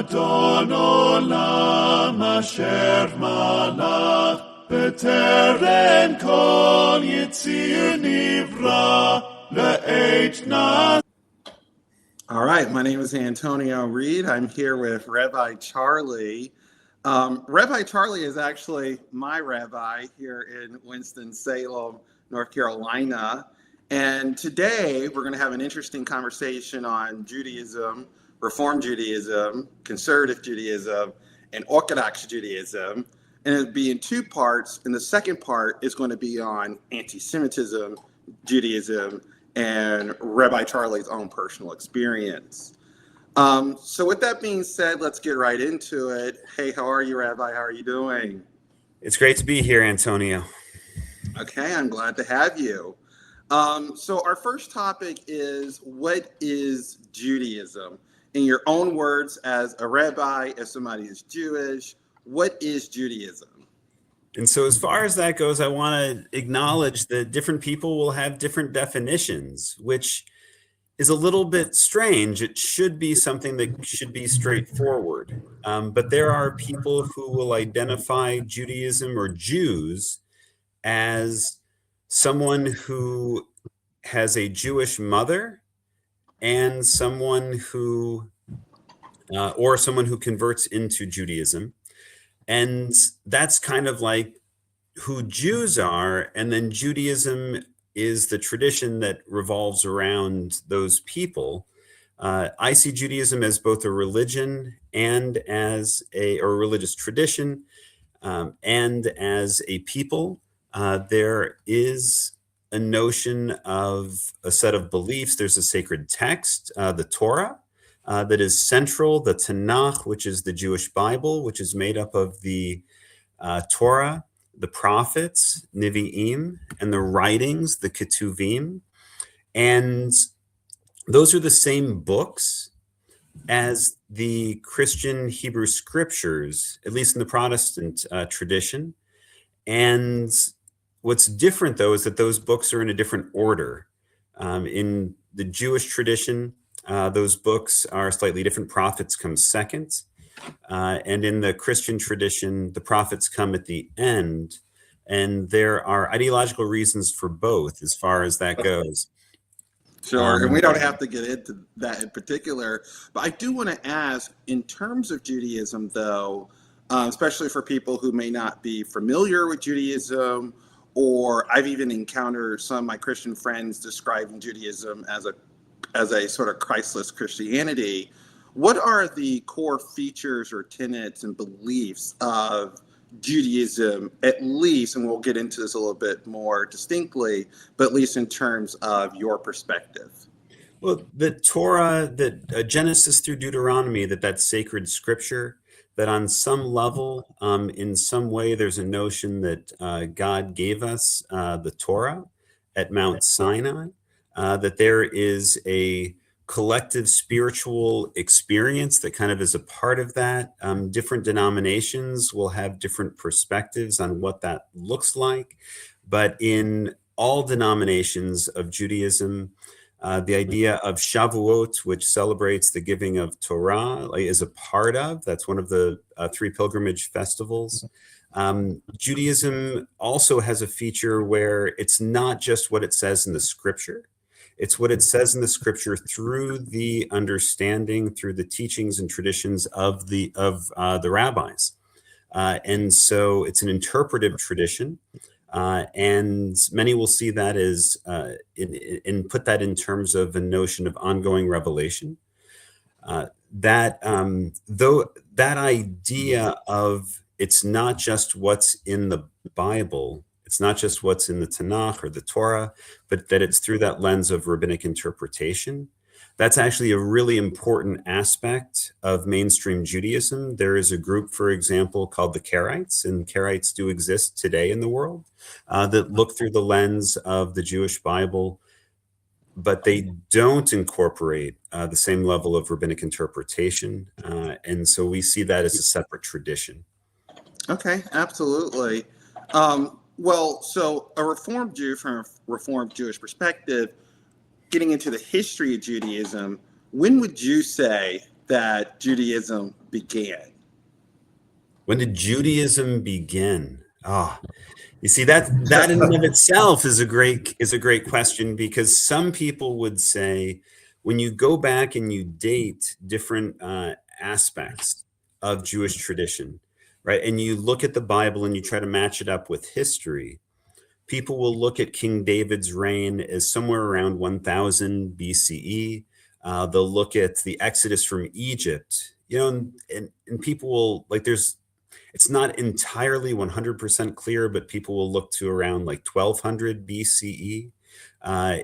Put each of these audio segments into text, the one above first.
אדון עולם אשר מלך בטרם כל יציר נברא לעת נעשה. All right, my name is Antonio Reed. I'm here with Rabbi Charlie. Rabbi Charlie is actually my rabbi here in Winston-Salem, North Carolina. And today we're going to have an interesting conversation on Judaism, Reform Judaism, Conservative Judaism, and Orthodox Judaism. And it'll be in two parts. And the second part is going to be on anti-Semitism, Judaism, and Rabbi Charlie's own personal experience. So with that being said, let's get right into it. Hey, how are you, Rabbi? How are you doing? It's great to be here, Antonio. Okay, I'm glad to have you. So our first topic is, what is Judaism? In your own words, as a rabbi, as somebody who's Jewish, what is Judaism? And so as far as that goes, I want to acknowledge that different people will have different definitions, which is a little bit strange. It should be something that should be straightforward. But there are people who will identify Judaism or Jews as someone who has a Jewish mother and someone who, or someone who converts into Judaism. And that's kind of like who Jews are. And then Judaism is the tradition that revolves around those people. I see Judaism as both a religion and as a religious tradition, and as a people. There is a notion of a set of beliefs. There's a sacred text, the Torah, that is central, the Tanakh, which is the Jewish Bible, which is made up of the Torah, the prophets, Nevi'im, and the writings, the Ketuvim. And those are the same books as the Christian Hebrew scriptures, at least in the Protestant tradition. And what's different, though, is that those books are in a different order. In the Jewish tradition, those books are slightly different. Prophets come second. And in the Christian tradition, the prophets come at the end. And there are ideological reasons for both as far as that goes. Sure, and we don't have to get into that in particular. But I do want to ask, in terms of Judaism, though, especially for people who may not be familiar with Judaism, or I've even encountered some of my Christian friends describing Judaism as a sort of Christless Christianity. What are the core features or tenets and beliefs of Judaism, at least, and we'll get into this a little bit more distinctly, but at least in terms of your perspective? Well, the Torah, that Genesis through Deuteronomy, that's sacred scripture, that on some level, in some way, there's a notion that God gave us the Torah at Mount Sinai, that there is a collective spiritual experience that kind of is a part of that. Different denominations will have different perspectives on what that looks like. But in all denominations of Judaism, the idea of Shavuot, which celebrates the giving of Torah, is a part of. That's one of the three pilgrimage festivals. Judaism also has a feature where it's not just what it says in the scripture. It's what it says in the scripture through the understanding, through the teachings and traditions of the rabbis. And so it's an interpretive tradition. And many will see that as, and put that in terms of a notion of ongoing revelation. Though that idea of it's not just what's in the Bible, it's not just what's in the Tanakh or the Torah, but that it's through that lens of rabbinic interpretation. That's actually a really important aspect of mainstream Judaism. There is a group, for example, called the Karaites, and Karaites do exist today in the world, that look through the lens of the Jewish Bible, but they don't incorporate the same level of rabbinic interpretation. And so we see that as a separate tradition. Okay, absolutely. Well, so a Reformed Jew, from a Reformed Jewish perspective, getting into the history of Judaism, when would you say that Judaism began? When did Judaism begin? You see, that in and of itself is a great question, because some people would say, when you go back and you date different aspects of Jewish tradition, right, and you look at the Bible and you try to match it up with history, people will look at King David's reign as somewhere around 1000 BCE. They'll look at the Exodus from Egypt, and people will, like, it's not entirely 100% clear, but people will look to around like 1200 BCE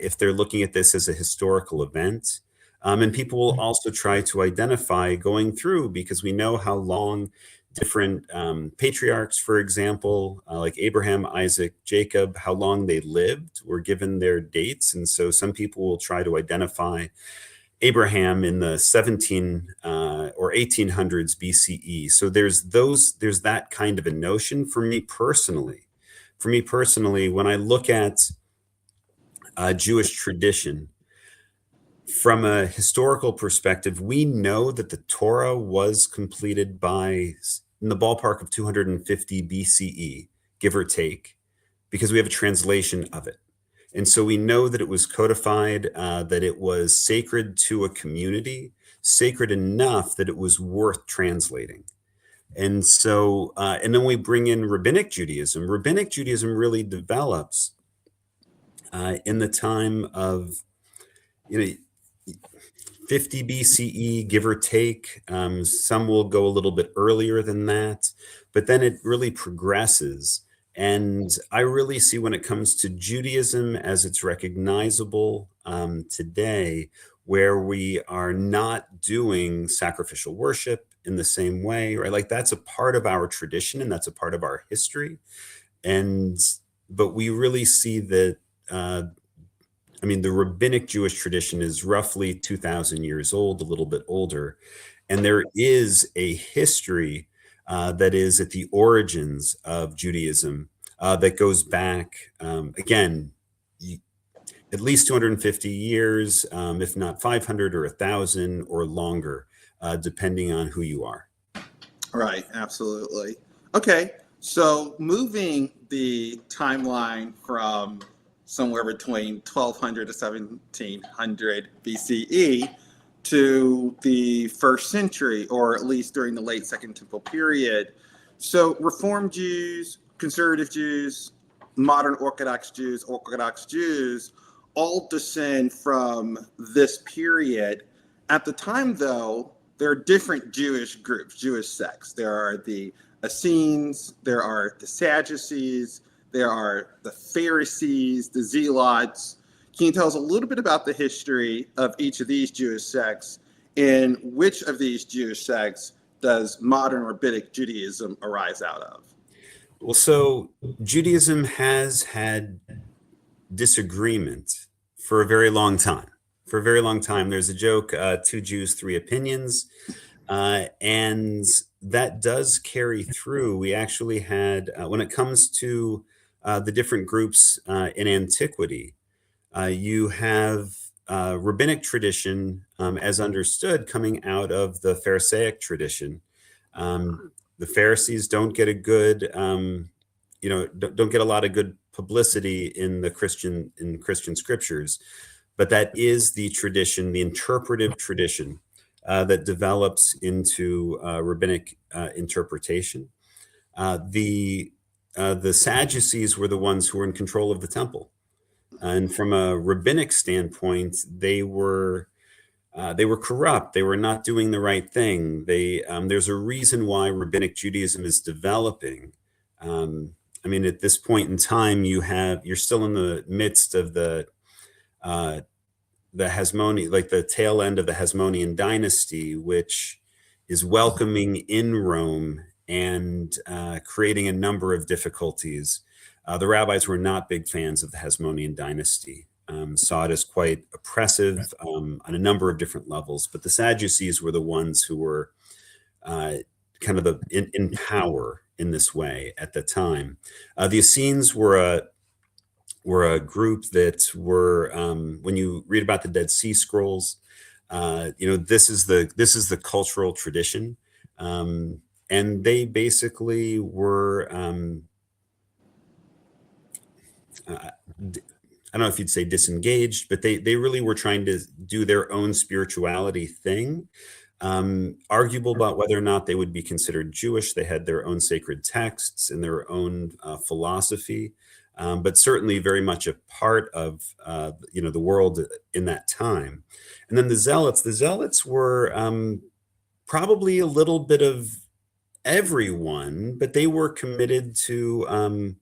if they're looking at this as a historical event. And people will also try to identify going through, because we know how long different patriarchs, for example, like Abraham, Isaac, Jacob, how long they lived, were given their dates. And so some people will try to identify Abraham in the 17 or 1800s BCE. So there's that kind of a notion. For me personally, when I look at Jewish tradition from a historical perspective, we know that the Torah was completed in the ballpark of 250 BCE, give or take, because we have a translation of it. And so we know that it was codified, that it was sacred to a community, sacred enough that it was worth translating. And so, and then we bring in Rabbinic Judaism. Rabbinic Judaism really develops in the time of, 50 BCE, give or take. Some will go a little bit earlier than that, but then it really progresses. And I really see, when it comes to Judaism as it's recognizable today, where we are not doing sacrificial worship in the same way, right? Like, that's a part of our tradition and that's a part of our history. But we really see that, the rabbinic Jewish tradition is roughly 2,000 years old, a little bit older. And there is a history that is at the origins of Judaism that goes back, again, at least 250 years, if not 500 or 1,000 or longer, depending on who you are. Right, absolutely. Okay, so moving the timeline from somewhere between 1200 to 1700 BCE to the first century, or at least during the late Second Temple period. So Reform Jews, Conservative Jews, modern Orthodox Jews all descend from this period. At the time, though, there are different Jewish groups, Jewish sects. There are the Essenes, there are the Sadducees, there are the Pharisees, the Zealots. Can you tell us a little bit about the history of each of these Jewish sects, and which of these Jewish sects does modern rabbinic Judaism arise out of? Well, so Judaism has had disagreement for a very long time. There's a joke, 2 Jews, 3 opinions. And that does carry through. We actually had, when it comes to the different groups in antiquity, you have rabbinic tradition as understood coming out of the Pharisaic tradition. The Pharisees don't get a good, don't get a lot of good publicity in Christian scriptures, but that is the tradition, the interpretive tradition that develops into rabbinic interpretation. The Sadducees were the ones who were in control of the temple, and from a rabbinic standpoint, they were corrupt. They were not doing the right thing. There's a reason why rabbinic Judaism is developing. At this point in time, you're still in the midst of the Hasmonean, like the tail end of the Hasmonean dynasty, which is welcoming in Rome and creating a number of difficulties. The rabbis were not big fans of the Hasmonean dynasty, saw it as quite oppressive on a number of different levels. But the Sadducees were the ones who were kind of in power in this way at the time. The Essenes were a group that were, when you read about the Dead Sea Scrolls, this is the cultural tradition, and they basically were. I don't know if you'd say disengaged, but they really were trying to do their own spirituality thing. Arguable about whether or not they would be considered Jewish. They had their own sacred texts and their own philosophy, but certainly very much a part of the world in that time. And then the Zealots were probably a little bit of everyone, but they were committed to.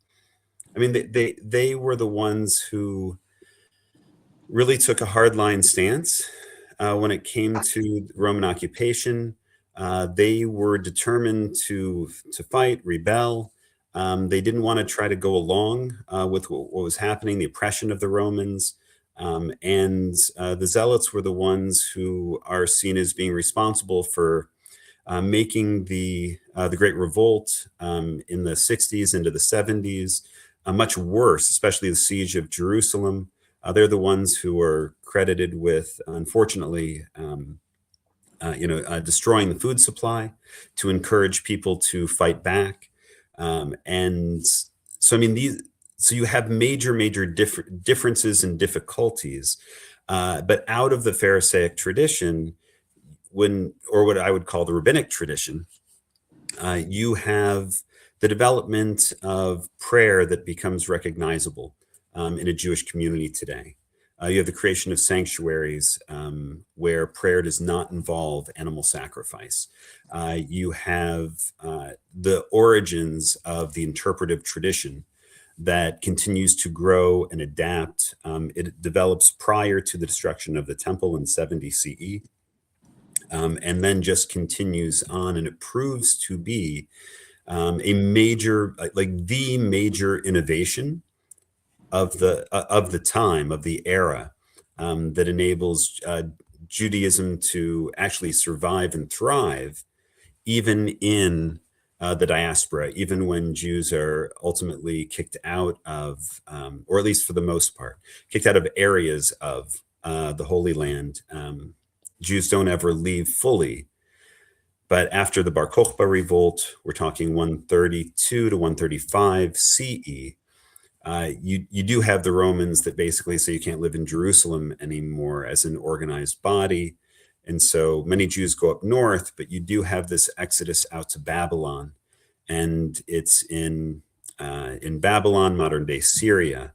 They were the ones who really took a hardline stance when it came to Roman occupation. They were determined to fight, rebel. They didn't want to try to go along with what was happening, the oppression of the Romans. And the Zealots were the ones who are seen as being responsible for making the Great Revolt in the 60s into the 70s. Much worse, especially the siege of Jerusalem. They're the ones who are credited with, unfortunately, destroying the food supply to encourage people to fight back. And so, so you have major differences and difficulties. But out of the Pharisaic tradition, or what I would call the Rabbinic tradition, you have the development of prayer that becomes recognizable in a Jewish community today. You have the creation of sanctuaries where prayer does not involve animal sacrifice. You have the origins of the interpretive tradition that continues to grow and adapt. It develops prior to the destruction of the temple in 70 CE, and then just continues on, and it proves to be a major, the major innovation of the time, of the era, that enables Judaism to actually survive and thrive, even in the diaspora, even when Jews are ultimately kicked out of, or at least for the most part, kicked out of areas of the Holy Land. Jews don't ever leave fully. But after the Bar Kokhba revolt, we're talking 132 to 135 CE, you do have the Romans that basically say you can't live in Jerusalem anymore as an organized body. And so many Jews go up north, but you do have this exodus out to Babylon. And it's in Babylon, modern day Syria,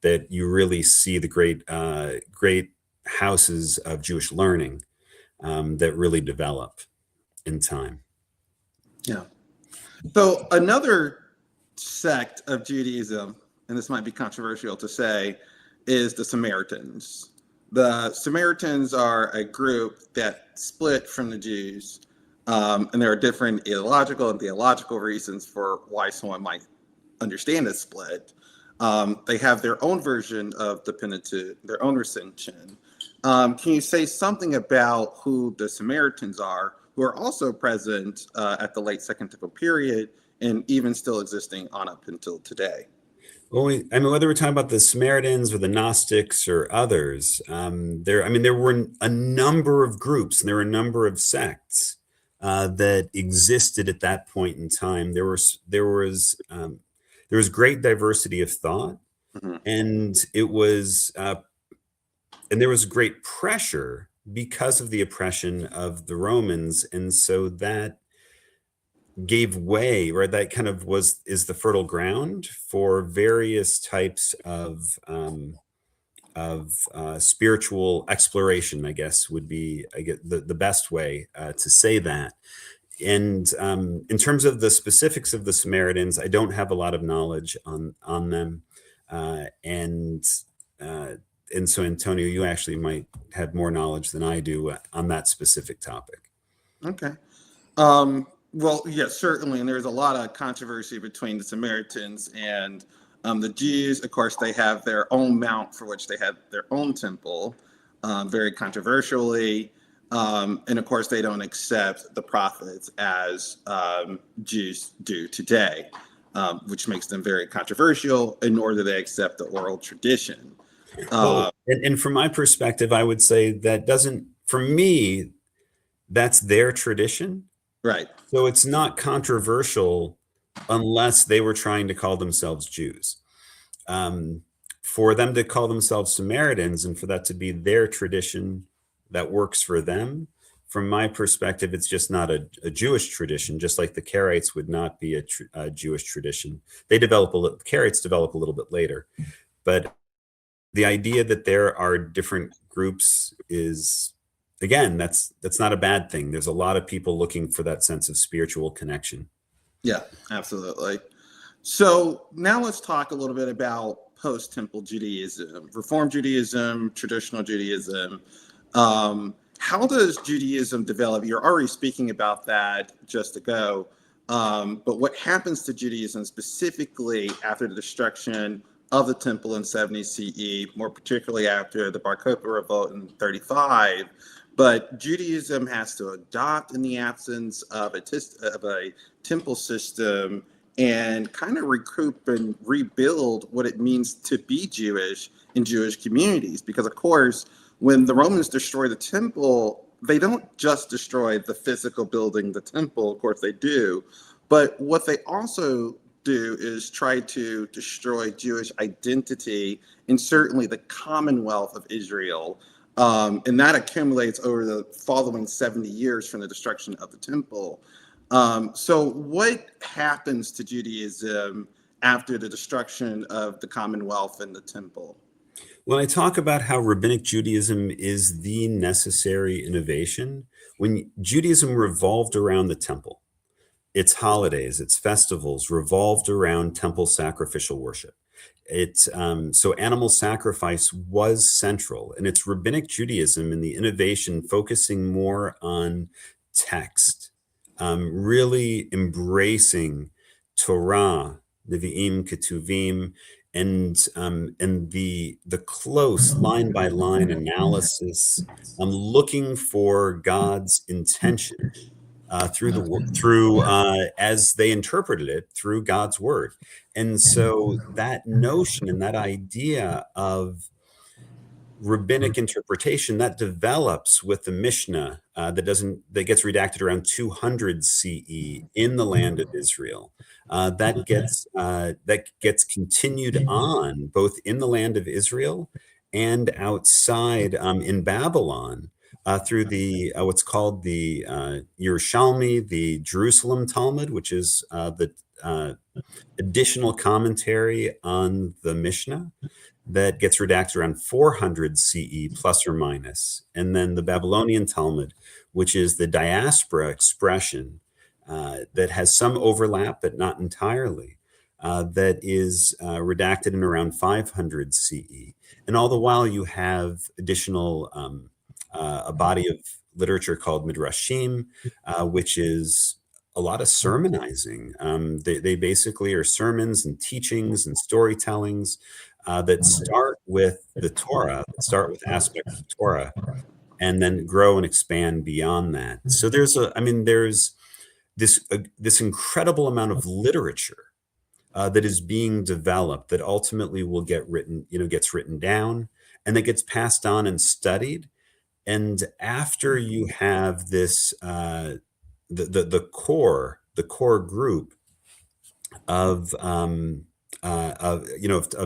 that you really see the great houses of Jewish learning that really develop in time. Yeah. So another sect of Judaism, and this might be controversial to say, is the Samaritans. The Samaritans are a group that split from the Jews, and there are different ideological and theological reasons for why someone might understand this split. They have their own version of the Pentateuch, their own recension. Can you say something about who the Samaritans are, who are also present at the late Second Temple period and even still existing on up until today? Well, whether we're talking about the Samaritans or the Gnostics or others, there were a number of groups and there were a number of sects that existed at that point in time. There was great diversity of thought, mm-hmm. and there was great pressure because of the oppression of the Romans, and so that gave way, right? That kind of is the fertile ground for various types of spiritual exploration, I guess would be the best way to say that. And in terms of the specifics of the Samaritans, I don't have a lot of knowledge on them, and so Antonio, you actually might have more knowledge than I do on that specific topic. Okay. Well, yes, certainly. And there's a lot of controversy between the Samaritans and the Jews. Of course, they have their own mount for which they had their own temple, very controversially. And of course, they don't accept the prophets as Jews do today, which makes them very controversial, and nor do they accept the oral tradition. And from my perspective, I would say that doesn't for me, that's their tradition. Right. So it's not controversial unless they were trying to call themselves Jews. For them to call themselves Samaritans and for that to be their tradition that works for them, from my perspective, it's just not a Jewish tradition, just like the Karaites would not be a Jewish tradition. Karaites develop a little bit later. But the idea that there are different groups is, again, that's not a bad thing. There's a lot of people looking for that sense of spiritual connection. Yeah, absolutely. So now let's talk a little bit about post-temple Judaism, Reform Judaism, traditional Judaism. How does Judaism develop? You're already speaking about that just ago. But what happens to Judaism specifically after the destruction of the temple in 70 CE, more particularly after the Bar Kokhba revolt in 35? But Judaism has to adopt in the absence of a temple system and kind of recoup and rebuild what it means to be Jewish in Jewish communities. Because, of course, when the Romans destroy the temple, they don't just destroy the physical building, the temple, of course they do, but what they also do is try to destroy Jewish identity and certainly the Commonwealth of Israel. And that accumulates over the following 70 years from the destruction of the temple. So what happens to Judaism after the destruction of the Commonwealth and the temple? When I talk about how Rabbinic Judaism is the necessary innovation, when Judaism revolved around the temple, its holidays, its festivals revolved around temple sacrificial worship. So animal sacrifice was central, and it's Rabbinic Judaism and the innovation focusing more on text, really embracing Torah, Nevi'im, Ketuvim, and the close line by line analysis, looking for God's intention through as they interpreted it through God's word. And so that notion and that idea of rabbinic interpretation that develops with the Mishnah that gets redacted around 200 CE in the land of Israel. That gets continued on both in the land of Israel and outside in Babylon through the what's called the Yerushalmi, the Jerusalem Talmud, which is the additional commentary on the Mishnah that gets redacted around 400 CE plus or minus. And then the Babylonian Talmud, which is the diaspora expression that has some overlap, but not entirely, that is redacted in around 500 CE. And all the while you have additional, a body of literature called Midrashim, which is a lot of sermonizing. They basically are sermons and teachings and storytellings that start with the Torah, that start with aspects of Torah, and then grow and expand beyond that. So there's this incredible amount of literature that is being developed that ultimately will gets written down and that gets passed on and studied. And after you have this, the core group of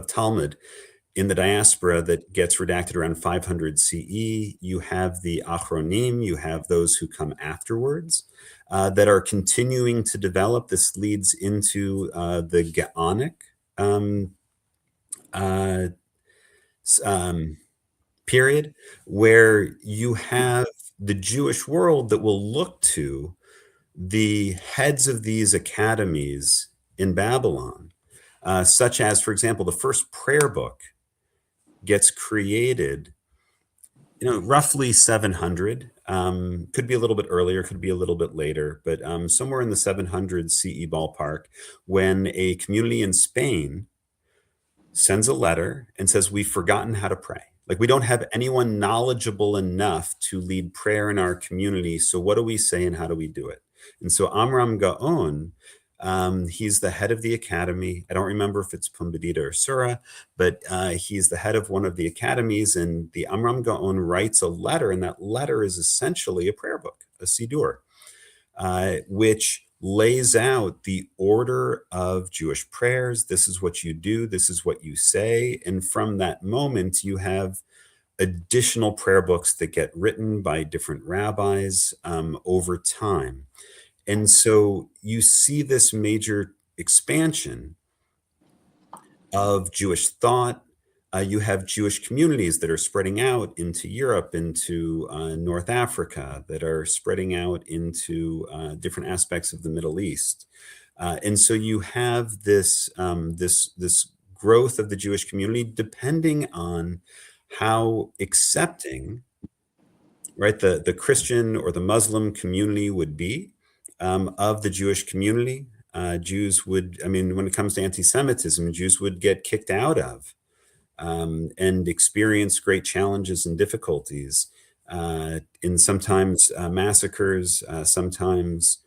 Talmud in the diaspora that gets redacted around 500 CE, you have the Achronim, you have those who come afterwards that are continuing to develop. This leads into the Gaonic period, where you have the Jewish world that will look to the heads of these academies in Babylon, such as, for example, the first prayer book gets created, roughly 700. Could be a little bit earlier, could be a little bit later, but somewhere in the 700 CE ballpark, when a community in Spain sends a letter and says, we've forgotten how to pray. Like, we don't have anyone knowledgeable enough to lead prayer in our community. So what do we say and how do we do it? And so Amram Gaon He's the head of the academy. I don't remember if it's Pumbedita or Sura, but he's the head of one of the academies, and the Amram Gaon writes a letter, and that letter is essentially a prayer book, a Siddur, which lays out the order of Jewish prayers. This is what you do. This is what you say. And from that moment, you have additional prayer books that get written by different rabbis over time. And so you see this major expansion of Jewish thought. You have Jewish communities that are spreading out into Europe, into North Africa, that are spreading out into different aspects of the Middle East. And so you have this growth of the Jewish community depending on how accepting, right, the Christian or the Muslim community would be of the Jewish community. Jews would, I mean, when it comes to anti-Semitism, Jews would get kicked out of and experience great challenges and difficulties, in sometimes massacres, sometimes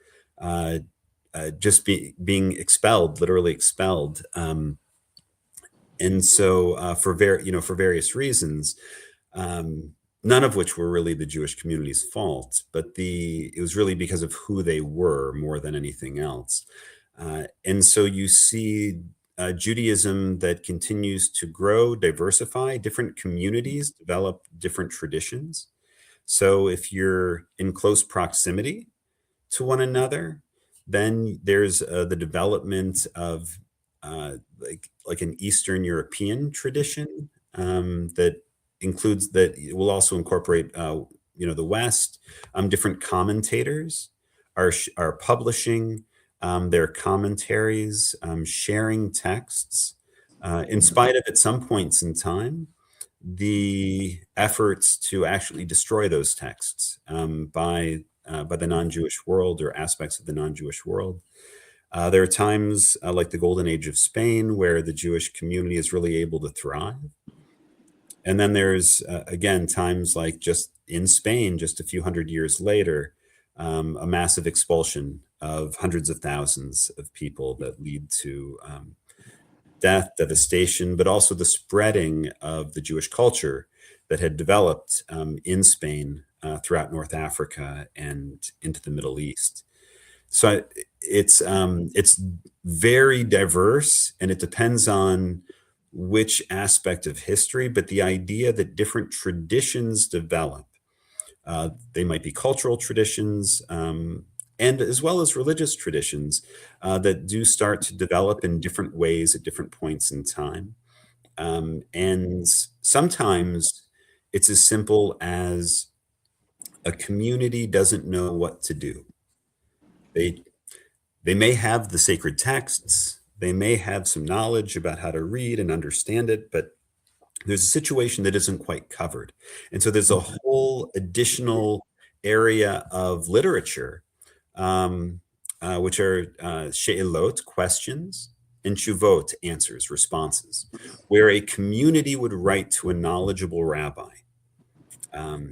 just being expelled, literally expelled. And so for various reasons, none of which were really the Jewish community's fault, but it was really because of who they were more than anything else. And so you see Judaism that continues to grow, diversify, different communities develop different traditions. So if you're in close proximity to one another, then there's the development of like an Eastern European tradition that includes, that will also incorporate the West. Different commentators are publishing their commentaries, sharing texts, in spite of, at some points in time, the efforts to actually destroy those texts by the non-Jewish world or aspects of the non-Jewish world. There are times like the Golden Age of Spain where the Jewish community is really able to thrive. And then there's, again, times like just in Spain, just a few hundred years later, a massive expulsion of hundreds of thousands of people that lead to death, devastation, but also the spreading of the Jewish culture that had developed in Spain, throughout North Africa and into the Middle East. So it's very diverse, and it depends on which aspect of history, but the idea that different traditions develop, they might be cultural traditions, and as well as religious traditions that do start to develop in different ways at different points in time. And sometimes it's as simple as a community doesn't know what to do. They may have the sacred texts, they may have some knowledge about how to read and understand it, but there's a situation that isn't quite covered. And so there's a whole additional area of literature, which are she'elot, questions, and tshuvot, answers, responses, where a community would write to a knowledgeable rabbi,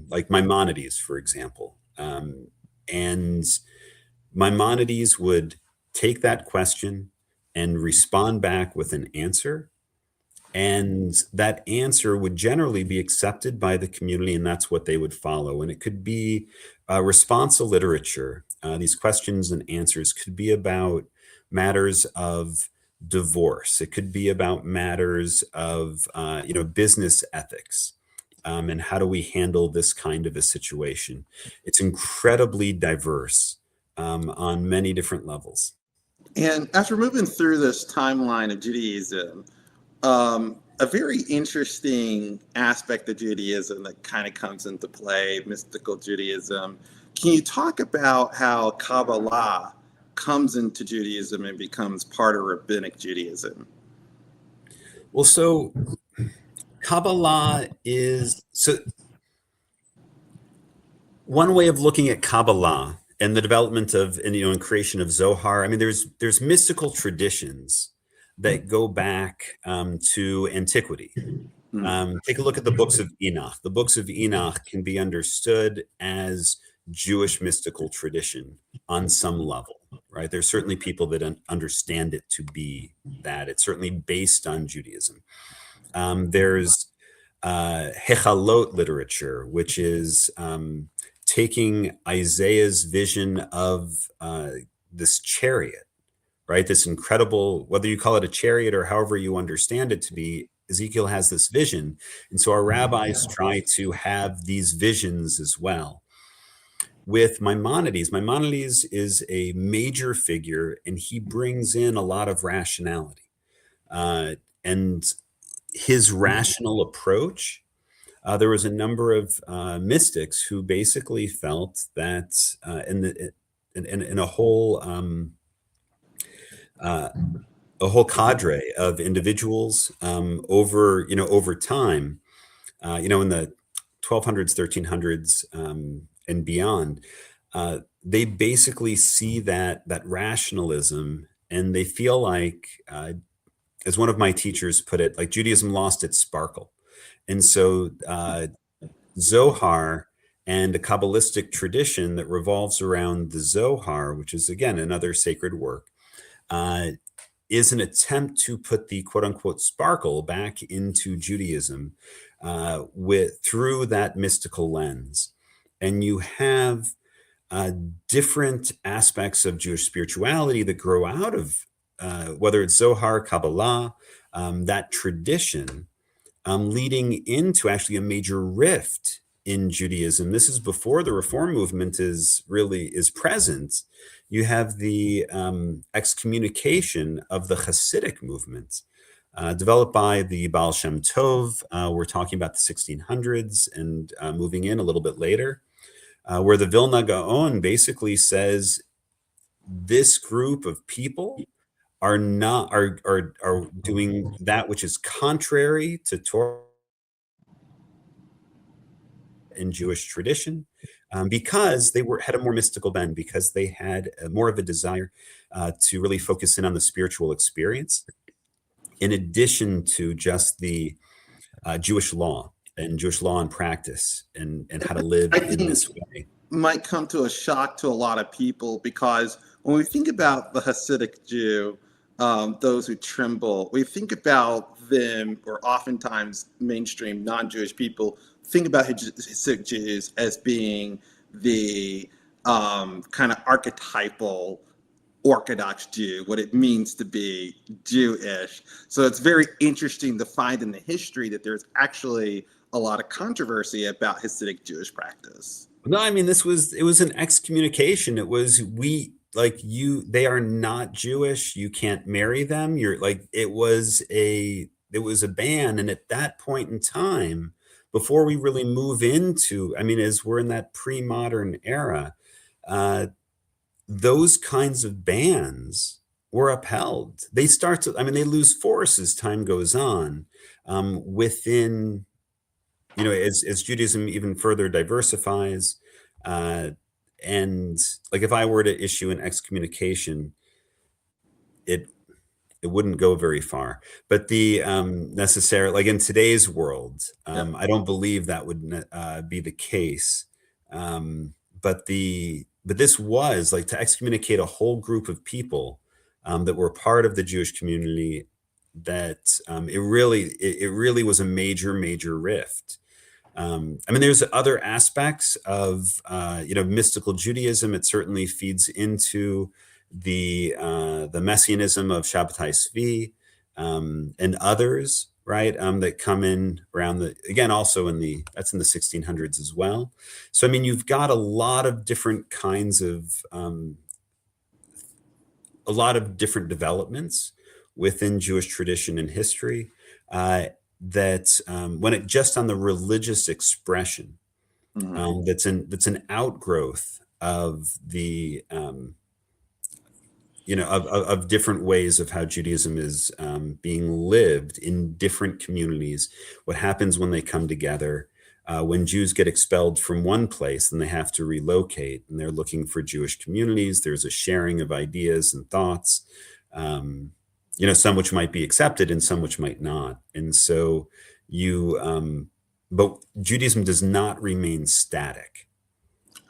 like Maimonides, for example. And Maimonides would take that question and respond back with an answer. And that answer would generally be accepted by the community, and that's what they would follow. And it could be responsa literature. These questions and answers could be about matters of divorce. It could be about matters of business ethics, and how do we handle this kind of a situation. It's incredibly diverse on many different levels. And as we're moving through this timeline of Judaism, a very interesting aspect of Judaism that kind of comes into play, mystical Judaism. Can you talk about how Kabbalah comes into Judaism and becomes part of Rabbinic Judaism? Well, so Kabbalah is, so one way of looking at Kabbalah and the development of, and creation of Zohar. I mean, there's mystical traditions that go back to antiquity. Take a look at the books of Enoch. The books of Enoch can be understood as Jewish mystical tradition on some level, right? There's certainly people that understand it to be that. It's certainly based on Judaism. There's Hechalot literature, which is taking Isaiah's vision of this chariot, right? This incredible, whether you call it a chariot or however you understand it to be, Ezekiel has this vision. And so our rabbis try to have these visions as well. With Maimonides is a major figure, and he brings in a lot of rationality. And his rational approach, there was a number of mystics who basically felt that in a whole cadre of individuals over time, in the 1200s, 1300s, and beyond, they basically see that rationalism, and they feel like, as one of my teachers put it, like Judaism lost its sparkle. And so Zohar and a Kabbalistic tradition that revolves around the Zohar, which is, again, another sacred work, is an attempt to put the quote unquote sparkle back into Judaism through that mystical lens. And you have different aspects of Jewish spirituality that grow out of whether it's Zohar, Kabbalah, that tradition, leading into actually a major rift in Judaism. This is before the Reform movement is present. You have the excommunication of the Hasidic movement, developed by the Baal Shem Tov. We're talking about the 1600s and moving in a little bit later, where the Vilna Gaon basically says this group of people are doing that which is contrary to Torah and Jewish tradition, because they had a more mystical bend, because they had more of a desire to really focus in on the spiritual experience, in addition to just the Jewish law and practice and how to live in this way. Might come to a shock to a lot of people, because when we think about the Hasidic Jew, those who tremble, we think about them, or oftentimes mainstream non-Jewish people think about Hasidic Jews as being the kind of archetypal Orthodox Jew, what it means to be Jewish. So it's very interesting to find in the history that there's actually a lot of controversy about Hasidic Jewish practice. No, I mean, it was an excommunication. It was, they are not Jewish. You can't marry them. It was a ban. And at that point in time, before we really move into, as we're in that pre-modern era, those kinds of bans were upheld. They lose force as time goes on, within, as Judaism even further diversifies. And if I were to issue an excommunication, it wouldn't go very far. But the necessary, in today's world, I don't believe that would be the case. But this was to excommunicate a whole group of people that were part of the Jewish community. That it really was a major rift. There's other aspects of mystical Judaism. It certainly feeds into the Messianism of Shabbatai Tzvi, and others, right? That come in around also that's in the 1600s as well. So you've got a lot of different kinds of a lot of different developments within Jewish tradition and history, that when it just on the religious expression, that's an outgrowth of the of different ways of how Judaism is being lived in different communities. What happens when they come together, when Jews get expelled from one place and they have to relocate, and they're looking for Jewish communities. There's a sharing of ideas and thoughts, some which might be accepted and some which might not. And so but Judaism does not remain static.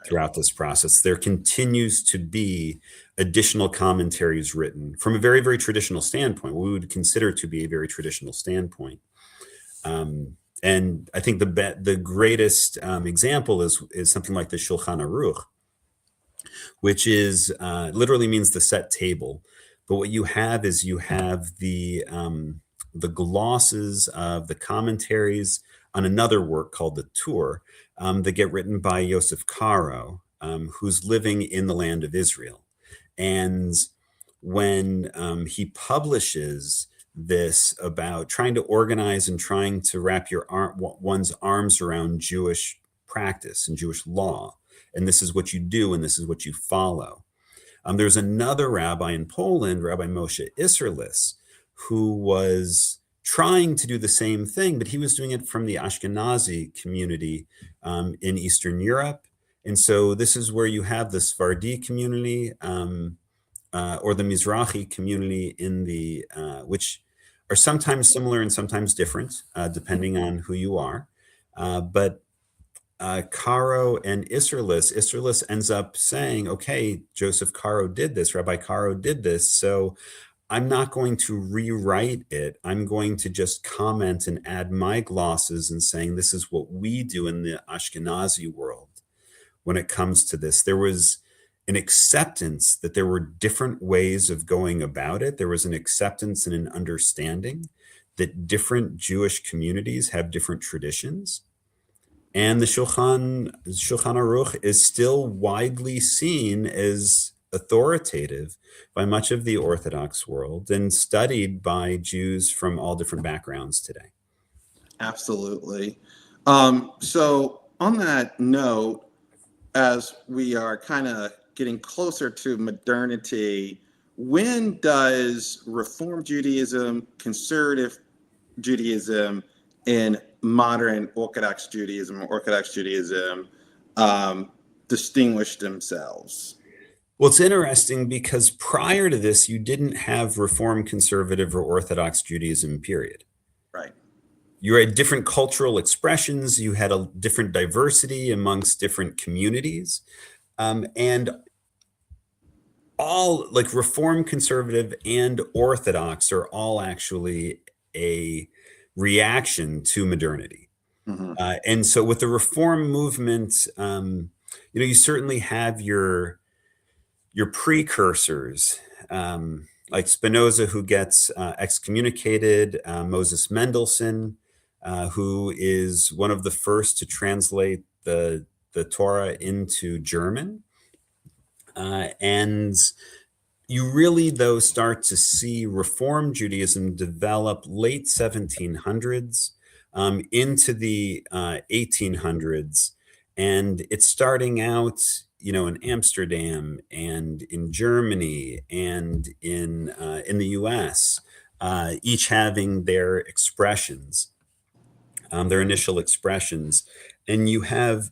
throughout this process. There continues to be additional commentaries written from a very, very traditional standpoint, what we would consider to be a very traditional standpoint. And I think the greatest example is something like the Shulchan Aruch, which is literally means the set table. But what you have is you have the glosses of the commentaries on another work called the Tur that get written by Yosef Karo, who's living in the land of Israel. And when he publishes this about trying to organize and trying to wrap one's arms around Jewish practice and Jewish law, and this is what you do and this is what you follow. There's another rabbi in Poland, Rabbi Moshe Isserlis, who was trying to do the same thing, but he was doing it from the Ashkenazi community in Eastern Europe. And so this is where you have the Sephardi community or the Mizrahi community in the which are sometimes similar and sometimes different, depending on who you are. But Karo and Isserlis ends up saying, okay, Joseph Karo did this, Rabbi Karo did this, so I'm not going to rewrite it. I'm going to just comment and add my glosses and saying this is what we do in the Ashkenazi world when it comes to this. There was an acceptance that there were different ways of going about it. There was an acceptance and an understanding that different Jewish communities have different traditions. And the Shulchan Aruch is still widely seen as authoritative by much of the Orthodox world and studied by Jews from all different backgrounds today. Absolutely. So on that note, as we are kind of getting closer to modernity, when does Reform Judaism, Conservative Judaism, and modern Orthodox Judaism distinguish themselves? Well, it's interesting because prior to this, you didn't have Reform, Conservative, or Orthodox Judaism, period. Right. You had different cultural expressions. You had a different diversity amongst different communities. And all like Reform, Conservative, and Orthodox are all actually a reaction to modernity. Mm-hmm. And so with the Reform movement, you certainly have your precursors, like Spinoza, who gets excommunicated, Moses Mendelssohn, who is one of the first to translate the Torah into German. And you really, though, start to see Reform Judaism develop late 1700s into the 1800s. And it's starting out, in Amsterdam and in Germany and in the US, each having their expressions, their initial expressions. And you have,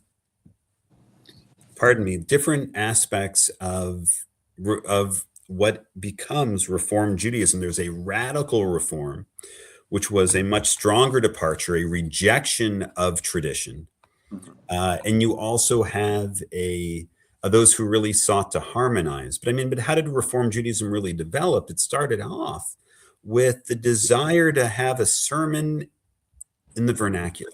different aspects of what becomes Reform Judaism. There's a radical reform, which was a much stronger departure, a rejection of tradition. And you also have those who really sought to harmonize. But how did Reform Judaism really develop? It started off with the desire to have a sermon in the vernacular.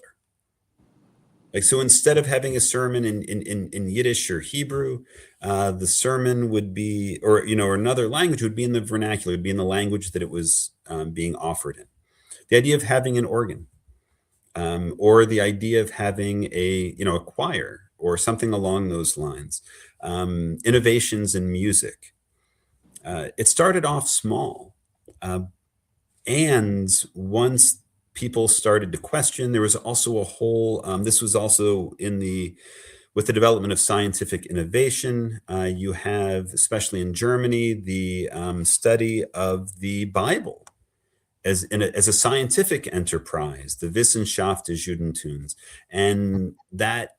So instead of having a sermon in Yiddish or Hebrew, the sermon would be, or another language would be in the vernacular, would be in the language that it was being offered in. The idea of having an organ, or the idea of having a choir or something along those lines. Innovations in music. It started off small, and once people started to question, there was also a whole, this was also with the development of scientific innovation. You have, especially in Germany, the study of the Bible as a scientific enterprise, the Wissenschaft des Judentums. And that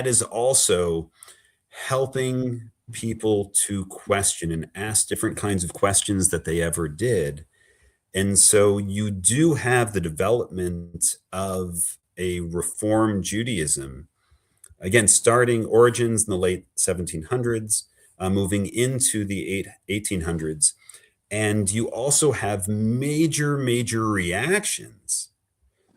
is also helping people to question and ask different kinds of questions that they ever did. And so you do have the development of a Reform Judaism again, starting origins in the late 1700s, moving into the 1800s. And you also have major reactions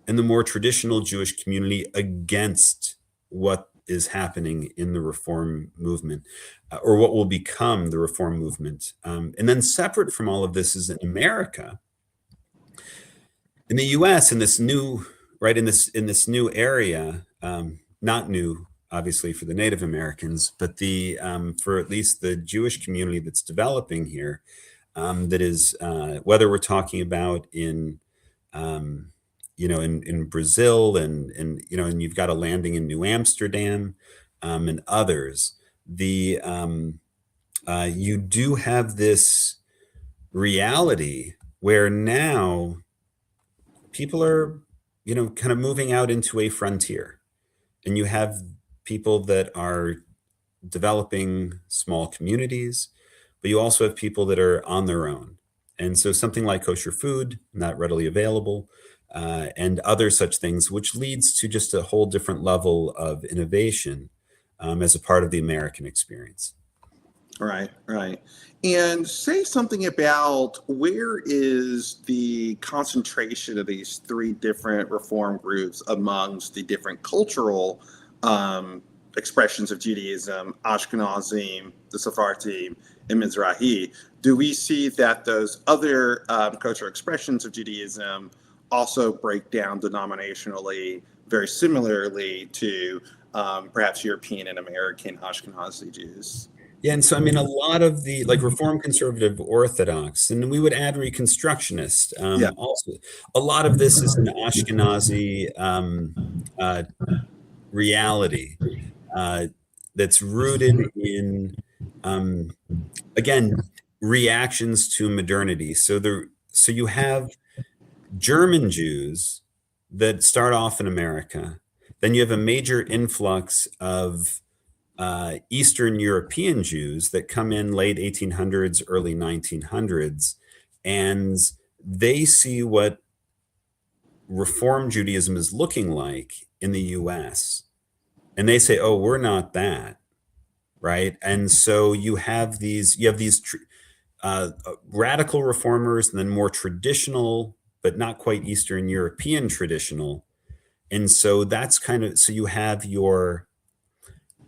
in the more traditional Jewish community against what is happening in the Reform movement, or what will become the Reform movement. And then separate from all of this is in America, in the U.S., in this new new area, not new, obviously, for the Native Americans, but for at least the Jewish community that's developing here, that is, whether we're talking about in Brazil and you've got a landing in New Amsterdam, and others, you do have this reality where now people are, kind of moving out into a frontier, and you have people that are developing small communities, but you also have people that are on their own. And so something like kosher food, not readily available, and other such things, which leads to just a whole different level of innovation, as a part of the American experience. Right. And say something about where is the concentration of these three different reform groups amongst the different cultural expressions of Judaism: Ashkenazim, the Sephardim, and Mizrahi. Do we see that those other cultural expressions of Judaism also break down denominationally very similarly to perhaps European and American Ashkenazi Jews? Yeah, and so a lot of the Reform, Conservative, Orthodox, and we would add Reconstructionist. Also, a lot of this is an Ashkenazi reality that's rooted in, again, reactions to modernity. So you have German Jews that start off in America. Then you have a major influx of Eastern European Jews that come in late 1800s, early 1900s, and they see what Reform Judaism is looking like in the US. And they say, oh, we're not that, right? And so you have these radical reformers, and then more traditional, but not quite Eastern European traditional. And so that's so you have your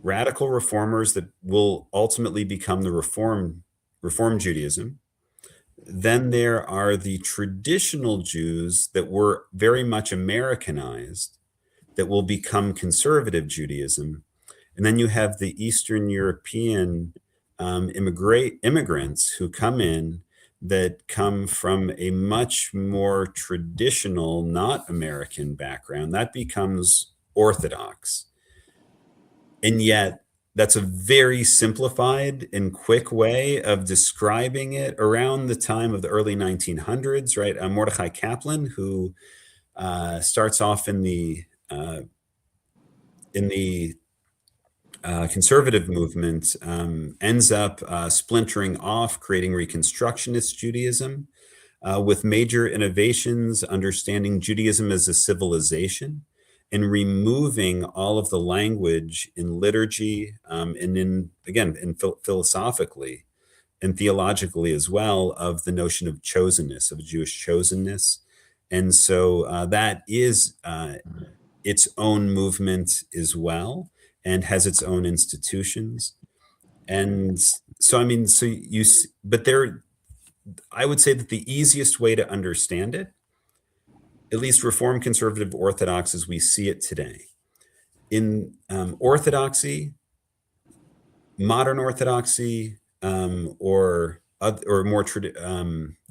radical reformers that will ultimately become the Reform Judaism. Then there are the traditional Jews that were very much Americanized that will become Conservative Judaism. And then you have the Eastern European immigrants who come in that come from a much more traditional, not American background. That becomes Orthodox. And yet that's a very simplified and quick way of describing it. Around the time of the early 1900s, right? Mordechai Kaplan, who starts off in the conservative movement, ends up splintering off, creating Reconstructionist Judaism, with major innovations, understanding Judaism as a civilization, and removing all of the language in liturgy, and philosophically and theologically as well, of the notion of chosenness, of Jewish chosenness. And so that is its own movement as well, and has its own institutions. And so, I would say that the easiest way to understand it, at least Reform, Conservative, Orthodox as we see it today, in Orthodoxy, modern Orthodoxy, or more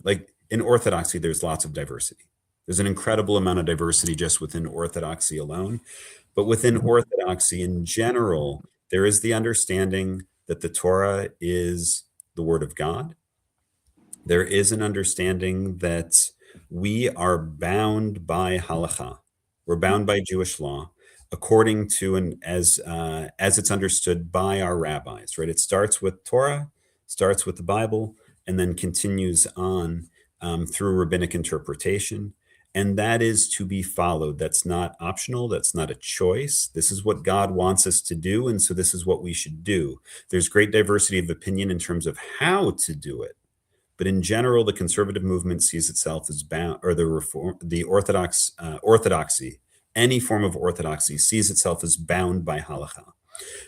like in Orthodoxy, there's lots of diversity. There's an incredible amount of diversity just within Orthodoxy alone. But within Orthodoxy in general, there is the understanding that the Torah is the Word of God. There is an understanding that we are bound by halakha. We're bound by Jewish law, according to and as it's understood by our rabbis, right? It starts with Torah, starts with the Bible, and then continues on through rabbinic interpretation. and that is to be followed. That's not optional. That's not a choice. This is what God wants us to do, and so this is what we should do. There's great diversity of opinion in terms of how to do it, but in general, the conservative movement sees itself as bound, or the orthodoxy, any form of orthodoxy sees itself as bound by halakha.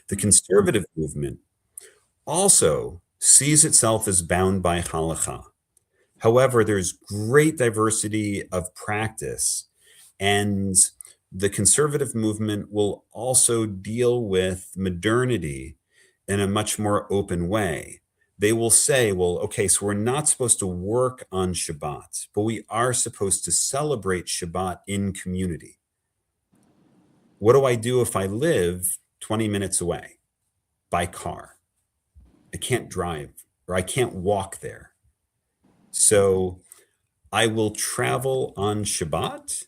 The conservative movement also sees itself as bound by halakha. However, there's great diversity of practice, and the conservative movement will also deal with modernity in a much more open way. They will say, well, okay, so we're not supposed to work on Shabbat, but we are supposed to celebrate Shabbat in community. What do I do if I live 20 minutes away by car? I can't drive, or I can't walk there. So I will travel on Shabbat,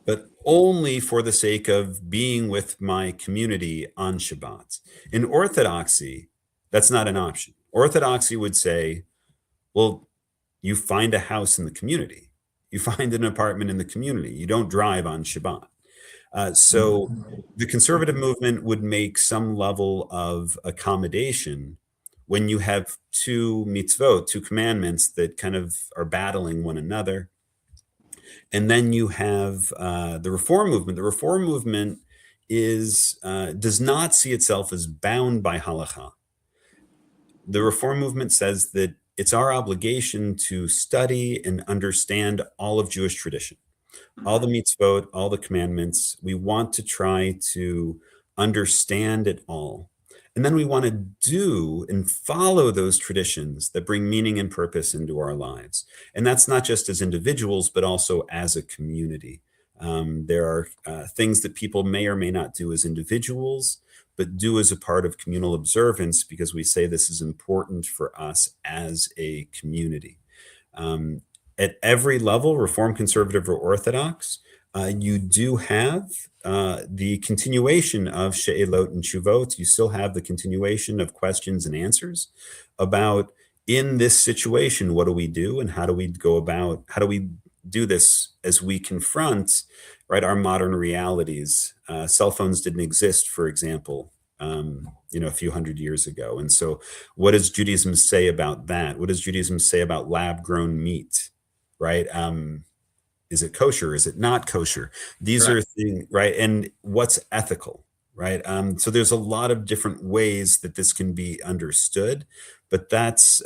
but only for the sake of being with my community on Shabbat. In Orthodoxy, that's not an option. Orthodoxy would say, well, you find a house in the community. You find an apartment in the community. You don't drive on Shabbat. So the conservative movement would make some level of accommodation when you have two mitzvot, two commandments that kind of are battling one another. And then you have the Reform movement. The Reform movement does not see itself as bound by halakha. The Reform movement says that it's our obligation to study and understand all of Jewish tradition, all the mitzvot, all the commandments. We want to try to understand it all. And then we want to do and follow those traditions that bring meaning and purpose into our lives. And that's not just as individuals, but also as a community. There are things that people may or may not do as individuals, but do as a part of communal observance, because we say this is important for us as a community. At every level, Reform, Conservative, or Orthodox, you do have the continuation of she'elot and tshuvot. You still have the continuation of questions and answers about, in this situation, what do we do, and how do we do this as we confront, right, our modern realities. Cell phones didn't exist, for example, a few hundred years ago. And so what does Judaism say about that? What does Judaism say about lab-grown meat, right? Is it kosher? Is it not kosher? These are things, right? And what's ethical, right? So there's a lot of different ways that this can be understood, but that's,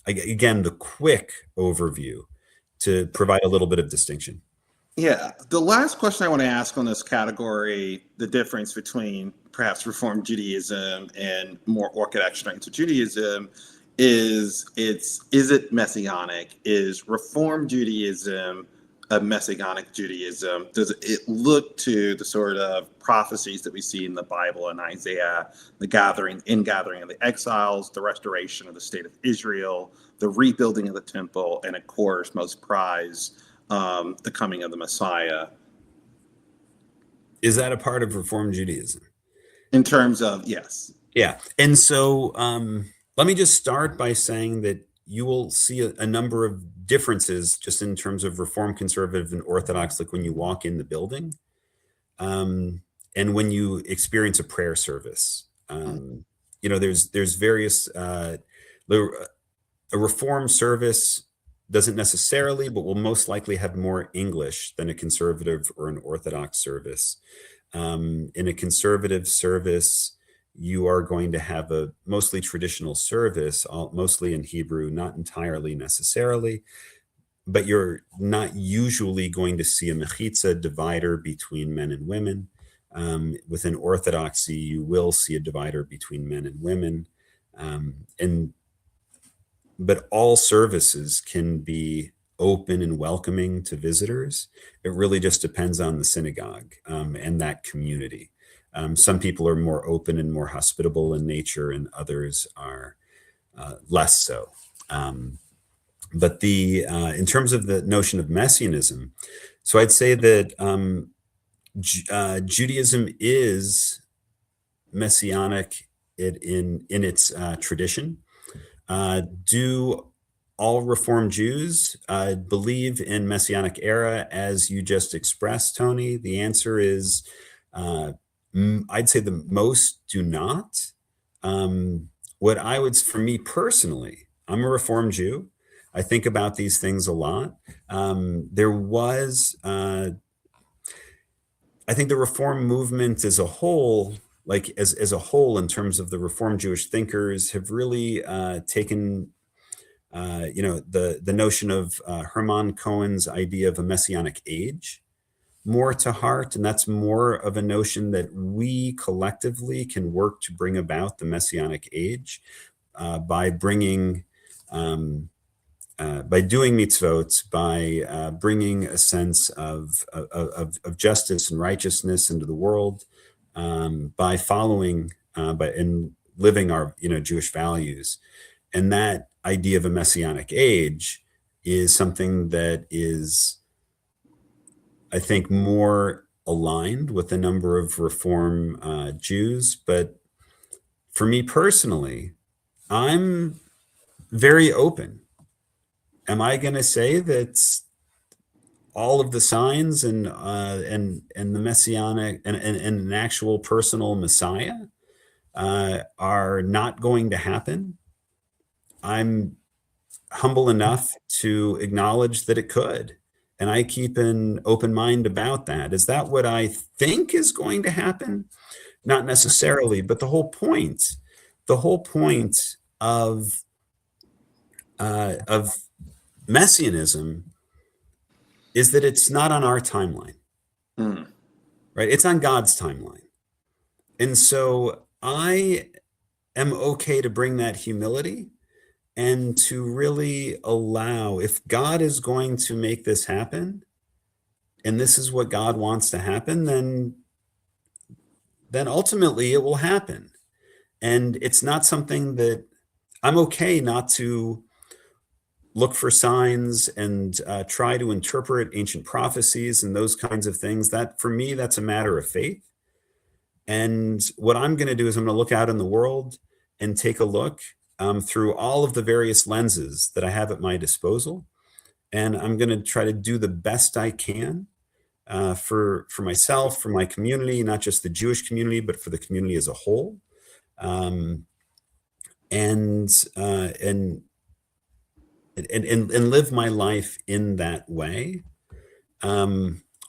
again, the quick overview to provide a little bit of distinction. Yeah. The last question I want to ask on this category, the difference between perhaps Reform Judaism and more Orthodox strengths of Judaism, is it Messianic? Is Reform Judaism a Messianic Judaism? Does it look to the sort of prophecies that we see in the Bible and Isaiah, the gathering of the exiles, the restoration of the state of Israel, the rebuilding of the temple, and of course, most prized, the coming of the Messiah? Is that a part of Reform Judaism? In terms of, yes. Yeah. And so let me just start by saying that you will see a number of differences just in terms of Reform, Conservative, and Orthodox, like when you walk in the building and when you experience a prayer service. There's various, a Reform service doesn't necessarily, but will most likely have more English than a Conservative or an Orthodox service. In a Conservative service, you are going to have a mostly traditional service, mostly in Hebrew, not entirely necessarily, but you're not usually going to see a mechitza divider between men and women. Within Orthodoxy, you will see a divider between men and women. But all services can be open and welcoming to visitors. It really just depends on the synagogue and that community. Some people are more open and more hospitable in nature, and others are less so. But in terms of the notion of Messianism, so I'd say that Judaism is Messianic in its tradition. Do all Reform Jews believe in Messianic era, as you just expressed, Tony? The answer is, I'd say the most do not. What I would, for me personally, I'm a Reform Jew. I think about these things a lot. I think the Reform movement as a whole, like as a whole, in terms of the Reform Jewish thinkers, have really taken, the notion of Hermann Cohen's idea of a messianic age more to heart, and that's more of a notion that we collectively can work to bring about the messianic age by bringing. By doing mitzvot, by bringing a sense of justice and righteousness into the world, by following and living our Jewish values, and that idea of a messianic age is something that is, I think, more aligned with a number of Reform Jews. But for me personally, I'm very open. Am I going to say that all of the signs and the messianic and an actual personal Messiah are not going to happen? I'm humble enough to acknowledge that it could, and I keep an open mind about that. Is that what I think is going to happen? Not necessarily, but the whole point of Messianism is that it's not on our timeline, right? It's on God's timeline. And so I am okay to bring that humility and to really allow, if God is going to make this happen, and this is what God wants to happen, then ultimately it will happen. And it's not something that I'm okay not to look for signs and try to interpret ancient prophecies and those kinds of things. That, for me, that's a matter of faith. And what I'm going to do is I'm going to look out in the world and take a look through all of the various lenses that I have at my disposal. And I'm going to try to do the best I can for myself, for my community, not just the Jewish community, but for the community as a whole. And live my life in that way,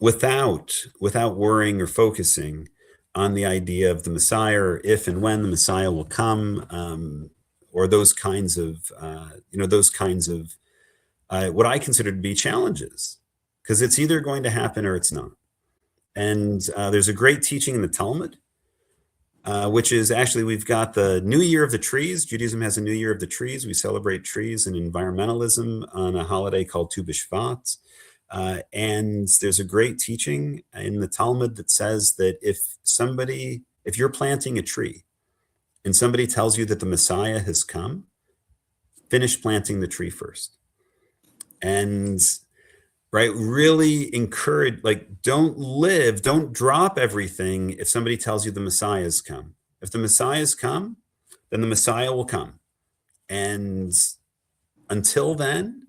without worrying or focusing on the idea of the Messiah, or if and when the Messiah will come, or those kinds of what I consider to be challenges, because it's either going to happen or it's not. And there's a great teaching in the Talmud, which is actually, we've got the New Year of the Trees. Judaism has a New Year of the Trees. We celebrate trees and environmentalism on a holiday called Tu B'Shvat. And there's a great teaching in the Talmud that says that if you're planting a tree and somebody tells you that the Messiah has come, finish planting the tree first. And right, really encourage, don't drop everything if somebody tells you the Messiah has come. If the Messiah has come, then the Messiah will come. And until then,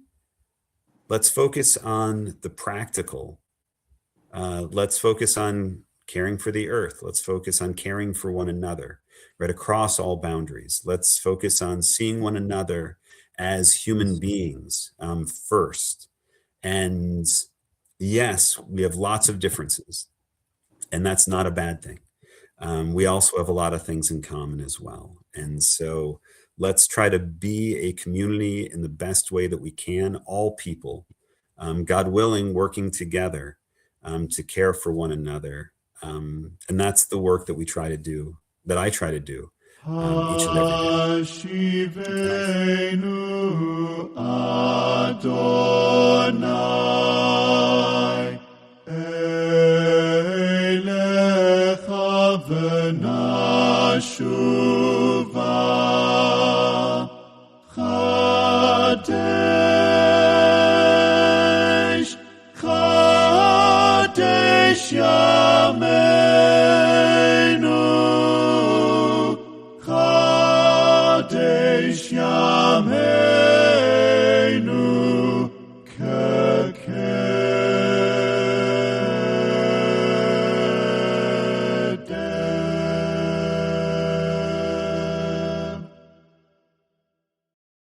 let's focus on the practical. Let's focus on caring for the earth. Let's focus on caring for one another, right, across all boundaries. Let's focus on seeing one another as human beings first. And yes, we have lots of differences, and that's not a bad thing. We also have a lot of things in common as well. And so let's try to be a community in the best way that we can, all people, God willing, working together to care for one another. And that's the work that we try to do, that I try to do each and every day. Adonai, Elecha v'nashuva.